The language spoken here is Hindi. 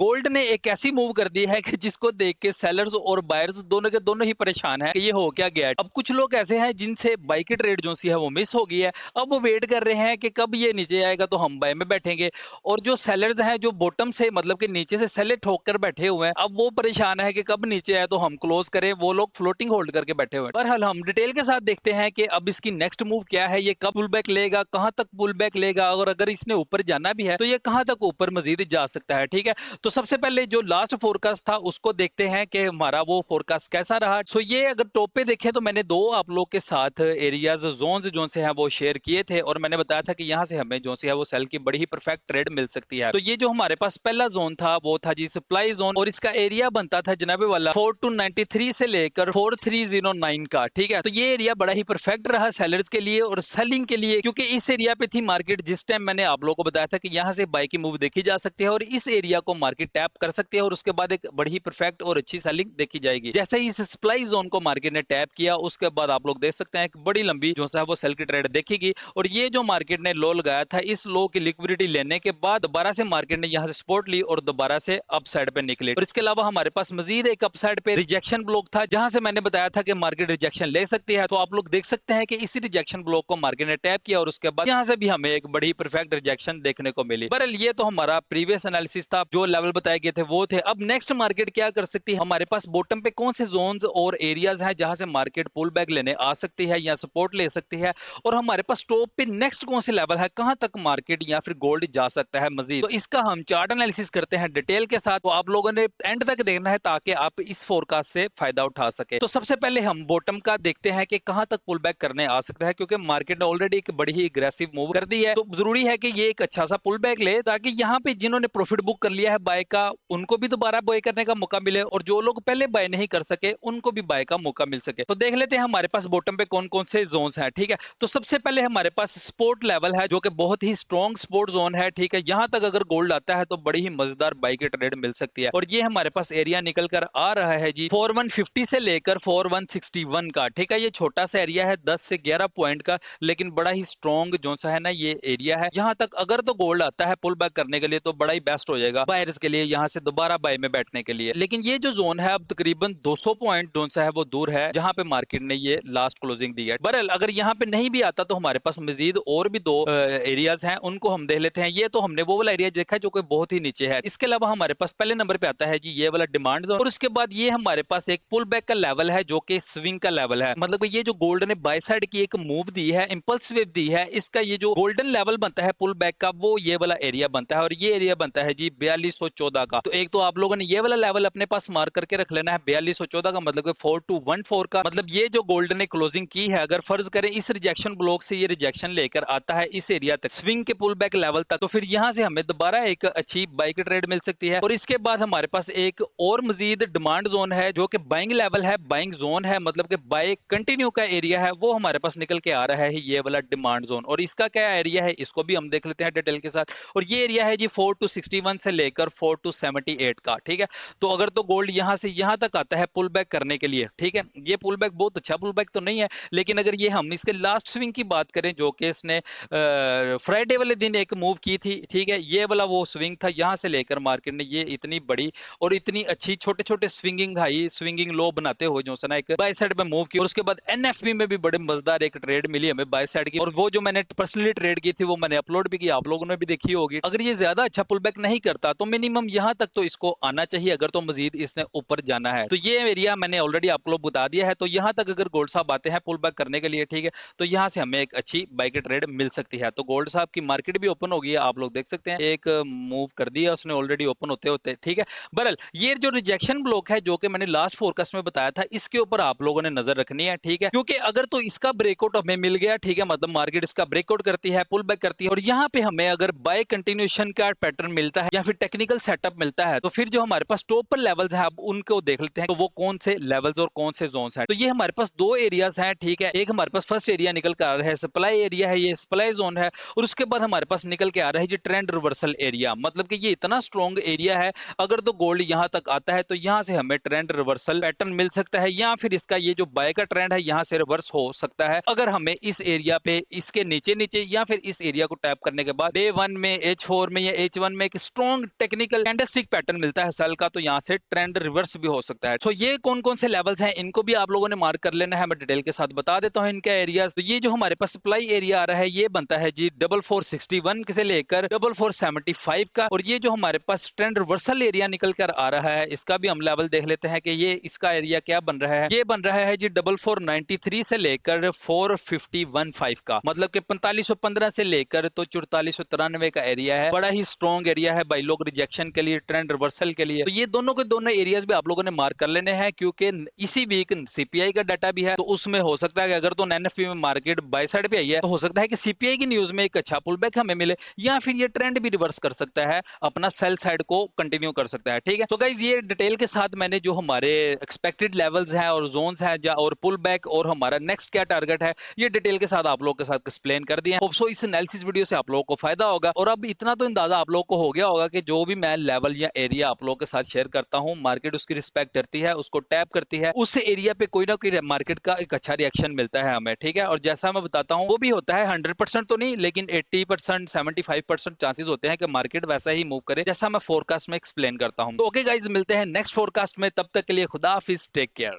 गोल्ड ने एक ऐसी मूव कर दी है कि जिसको देख के सेलर्स और बायर्स दोनों के दोनों ही परेशान है कि ये हो क्या गया है। अब कुछ लोग ऐसे हैं जिनसे बाई की ट्रेड जो सी है वो मिस हो गई है। अब वो वेट कर रहे हैं कि कब ये नीचे आएगा तो हम बाय में बैठेंगे। और जो सेलर्स हैं जो बॉटम से मतलब कि नीचे से सेल ठोक कर बैठे हुए हैं, अब वो परेशान है कि कब नीचे आए तो हम क्लोज करें। वो लोग फ्लोटिंग होल्ड करके बैठे हुए हैं। बहरहाल हम डिटेल के साथ देखते हैं कि अब इसकी नेक्स्ट मूव क्या है, ये कब पुल बैक लेगा, कहां तक पुल बैक लेगा, और अगर इसने ऊपर जाना भी है तो ये कहां तक ऊपर मजीद जा सकता है। ठीक है, तो सबसे पहले जो लास्ट फोरकास्ट था उसको देखते हैं कि हमारा वो फोरकास्ट कैसा रहा। सो ये अगर टॉप पे देखें तो मैंने दो आप लोग के साथ एरियाज जोन्स जो से हैं वो शेयर किए थे, और मैंने बताया था कि यहाँ से हमें जो से है वो सेल की बड़ी ही परफेक्ट ट्रेड मिल सकती है। तो ये जो हमारे पास पहला जोन था वो था जी सप्लाई जोन, और इसका एरिया बनता था जनाबे वाला 4293 से लेकर 4309 का। ठीक है, तो ये एरिया बड़ा ही परफेक्ट रहा सेलर्स के लिए और सेलिंग के लिए, क्योंकि इस एरिया पे थी मार्केट जिस टाइम मैंने आप लोगों को बताया था कि यहाँ से बाई की मूव देखी जा सकती है और इस एरिया को मार्केट टैप कर सकती है और उसके बाद एक बड़ी ही परफेक्ट और अच्छी सेलिंग देखी जाएगी। जैसे ही इस सप्लाई जोन को मार्केट ने टैप किया उसके बाद आप लोग देख सकते हैं कि बड़ी लंबी जो है वो सेल की ट्रेड देखेगी। और ये जो मार्केट ने लो लगाया था, इस लो की लिक्विडिटी लेने के बाद दोबारा से मार्केट ने यहाँ से सपोर्ट ली और दोबारा से अपसाइड पे निकले। और इसके अलावा हमारे पास मजीद एक अपसाइड पे रिजेक्शन ब्लॉक था जहां से मैंने बताया था कि मार्केट रिजेक्शन ले सकती है। तो आप लोग देख सकते हैं कि इसी रिजेक्शन ब्लॉक को मार्केट ने टैप किया और उसके बाद यहाँ से भी हमें एक बड़ी परफेक्ट रिजेक्शन देखने को मिली। बहरहाल ये तो हमारा प्रीवियस एनालिसिस था, जो लेवल बताए गए थे वो थे। अब नेक्स्ट मार्केट क्या कर सकती है, हमारे पास बॉटम पे कौन से जोन्स और एरियाज हैं जहां से मार्केट पुल बैक लेने आ सकती है या सपोर्ट ले सकती है, और हमारे पास टॉप पे नेक्स्ट कौन से लेवल है, कहां तक मार्केट या फिर गोल्ड जा सकता है मजीद। तो इसका हम चार्ट एनालिसिस करते हैं डिटेल के साथ, तो आप लोगों ने एंड तक देखना है ताकि आप इस फोरकास्ट से फायदा उठा सके। तो सबसे पहले हम बॉटम का देखते हैं कि कहां तक पुल बैक करने आ सकता है, क्योंकि मार्केट ने ऑलरेडी एक बड़ी ही अग्रेसिव मूव कर दी है। तो जरूरी है कि ये एक अच्छा सा पुल बैक ले ताकि यहाँ पे जिन्होंने प्रॉफिट बुक कर लिया है बाय का उनको भी दोबारा बाय करने का मौका मिले, और जो लोग पहले बाय नहीं कर सके उनको भी बाय का मौका मिल सके। तो देख लेते हैं हमारे पास बॉटम पे कौन कौन से जोन्स हैं। ठीक है, तो सबसे पहले हमारे पास सपोर्ट लेवल है जो कि बहुत ही स्ट्रॉन्ग सपोर्ट जोन है। ठीक है, यहाँ तक अगर गोल्ड आता है तो बड़ी ही मजेदार बाय की ट्रेड मिल सकती है। और ये हमारे पास एरिया निकल कर आ रहा है जी 4150 से लेकर 4161 का। ठीक है, ये छोटा सा एरिया है 10 से 11 पॉइंट का, लेकिन बड़ा ही स्ट्रॉन्ग जो सा है ना ये एरिया है। यहाँ तक अगर तो गोल्ड आता है पुल बैक करने के लिए तो बड़ा ही बेस्ट हो जाएगा बायर्स के लिए यहाँ से दोबारा बाय में बैठने के लिए। लेकिन ये जो जोन है अब तकरीबन 200 पॉइंट जो सा है वो दूर है जहां पे मार्केट ने ये लास्ट क्लोजिंग दी है। बहरहाल अगर यहाँ पे नहीं भी आता तो हमारे पास मजीद और भी दो एरियाज हैं, उनको हम देख लेते हैं। ये तो हमने वो वाला एरिया देखा जो कि बहुत ही नीचे है। इसके अलावा हमारे पास पहले नंबर पे आता है जी ये वाला डिमांड जोन, और उसके बाद ये हमारे पास एक पुल बैक का लेवल है जो कि स्विंग का लेवल है। मतलब ये जो गोल्ड ने बाय साइड की एक मूव दी है, इंपल्स वेव दी है, इसका ये जो गोल्डन लेवल बनता है पुल बैक का वो ये वाला एरिया बनता है, और ये एरिया बनता है जी 4214 का। तो एक तो आप लोगों ने ये वाला लेवल अपने पास मार्क करके रख लेना है 4214 का, मतलब 4214 का। मतलब ये जो गोल्ड ने क्लोजिंग की है, अगर फर्ज करें इस रिजेक्शन ब्लॉक से ये रिजेक्शन लेकर आता है इस एरिया तक स्विंग के पुल बैक लेवल तक, तो फिर यहाँ से हमें दोबारा एक अच्छी बाई की ट्रेड मिल सकती है। और इसके बाद हमारे पास एक और मजीद डिमांड जोन है जो कि बाइंग लेवल है, बाइंग जोन है, मतलब कि बाय कंटिन्यू का एरिया है, वो हमारे पास निकल के आ रहा है ये वाला डिमांड जोन। और इसका क्या एरिया है इसको भी हम देख लेते हैं डिटेल के साथ। और ये एरिया है जी 4261 से लेकर 4278 का। ठीक है, तो अगर तो गोल्ड यहाँ से यहाँ तक आता है पुल बैक करने के लिए, ठीक है, ये पुल बैक बहुत अच्छा पुल बैक तो नहीं है, लेकिन अगर ये हम इसके लास्ट स्विंग की बात करें जो कि इसने फ्राइडे वाले दिन एक मूव की थी, ठीक है, ये वाला वो स्विंग था, यहाँ से लेकर मार्केट ने ये इतनी बड़ी और इतनी अच्छी छोटे छोटे स्विंगिंग हाई स्विंगिंग लो बनाते हुए जो ना एक बाय साइड पे मूव की। और उसके बाद एनएफबी में भी बड़े मजेदार एक ट्रेड मिली हमें बाय साइड की, और वो जो मैंने पर्सनली ट्रेड की थी वो मैंने अपलोड भी की, आप लोगों ने भी देखी होगी। अगर ये ज्यादा अच्छा पुल बैक नहीं करता तो मिनिमम यहाँ तक तो इसको आना चाहिए, अगर तो मजीद इसने ऊपर जाना है। तो ये एरिया मैंने ऑलरेडी आपको बता दिया है। तो यहाँ तक अगर गोल्ड साहब आते हैं पुल बैक करने के लिए, ठीक है, तो यहाँ से हमें एक अच्छी बाय की ट्रेड मिल सकती है। तो गोल्ड साहब की मार्केट भी ओपन हो गई है, आप लोग देख सकते हैं एक मूव कर दिया उसने ऑलरेडी ओपन होते होते। ठीक है, बहरहाल ये जो रिजेक्शन ब्लॉक है जो कि मैंने लास्ट फोरकास्ट में बताया था, इसके ऊपर आप लोगों ने नजर रखनी है। ठीक है, क्योंकि अगर तो इसका ब्रेकआउट हमें मिल गया, ठीक है, मतलब मार्केट इसका ब्रेकआउट करती है पुल बैक करती है, और यहाँ पे हमें अगर बाय कंटिन्यूएशन का पैटर्न मिलता है या फिर टेक्निकल सेटअप मिलता है, तो फिर जो हमारे पास टॉप पर लेवल्स हैं अब उनको देख लेते हैं तो वो कौन से लेवल्स और कौन से जोन्स हैं। तो ये हमारे पास दो एरियाज हैं। ठीक है, एक हमारे पास फर्स्ट एरिया निकल कर आ रहा है सप्लाई एरिया है, ये सप्लाई जोन है, और उसके बाद हमारे पास निकल के आ रहा है जी ट्रेंड रिवर्सल एरिया, मतलब कि ये इतना स्ट्रॉन्ग एरिया है, अगर तो गोल्ड यहाँ तक आता है तो यहाँ से हमें ट्रेंड रिवर्सल पैटर्न मिल सकता है, या फिर इसका ये जो बाय का ट्रेंड है यहाँ से रिवर्स हो सकता है अगर हमें इस एरिया पे इसके नीचे नीचे या फिर इस एरिया को टैप करने के बाद डे 1 में H4 में या H1 में एक strong technical typical candlestick pattern मिलता है सेल का, तो यहाँ से ट्रेंड रिवर्स भी हो सकता है। तो ये कौन कौन से लेवल्स हैं, इनको भी आप लोगों ने मार्क कर लेना है। मैं डिटेल के साथ बता देता हूँ इनका एरियाज। तो ये जो हमारे पास सप्लाई एरिया आ रहा है ये बनता है जी 4461 से लेकर 4475 का, और ये जो हमारे पास ट्रेंड रिवर्सल एरिया निकल कर आ रहा है इसका भी हम लेवल देख लेते हैं कि ये इसका एरिया क्या बन रहा है। ये बन रहा है जी 4493 से लेकर 4515 का, मतलब कि 4515 से लेकर तो 4493 का एरिया है। बड़ा ही स्ट्रॉन्ग एरिया है बाई लोग रिजेक्शन के लिए, ट्रेंड रिवर्सल के लिए। तो ये दोनों के दोनों एरियाज भी आप लोगों ने मार्क कर लेने हैं, क्योंकि इसी वीक सीपीआई का डाटा भी है, तो उसमें हो सकता है कि अगर तो एनएफपी में मार्केट बाय साइड पे आई है तो हो सकता है कि सीपीआई की न्यूज में एक अच्छा पुल बैक हमें मिले, या फिर ये ट्रेंड भी रिवर्स कर सकता है, अपना सेल साइड को कंटिन्यू कर सकता है। ठीक है, तो गाइज ये डिटेल के साथ मैंने जो हमारे एक्सपेक्टेड लेवल्स हैं और जोन्स हैं और पुल बैक और हमारा नेक्स्ट क्या टारगेट है, ये डिटेल के साथ आप लोगों के साथ एक्सप्लेन कर दिया। होप सो इस एनालिसिस वीडियो से आप लोगों को फायदा होगा, और अब इतना तो अंदाजा आप लोगों को हो गया होगा कि जो भी मैं लेवल या एरिया आप लोगों के साथ शेयर करता हूं, मार्केट उसकी रिस्पेक्ट करती है, उसको टैप करती है, उस एरिया पे कोई ना कोई मार्केट का एक अच्छा रिएक्शन मिलता है हमें। ठीक है, और जैसा मैं बताता हूं वो भी होता है 100% तो नहीं, लेकिन 80% 75% चांसेस होते हैं कि मार्केट वैसा ही मूव करे जैसा मैं फोरकास्ट में एक्सप्लेन करता हूं। तो ओके गाइज, मिलते हैं नेक्स्ट फोरकास्ट में, तब तक के लिए खुदा हाफिज, टेक केयर।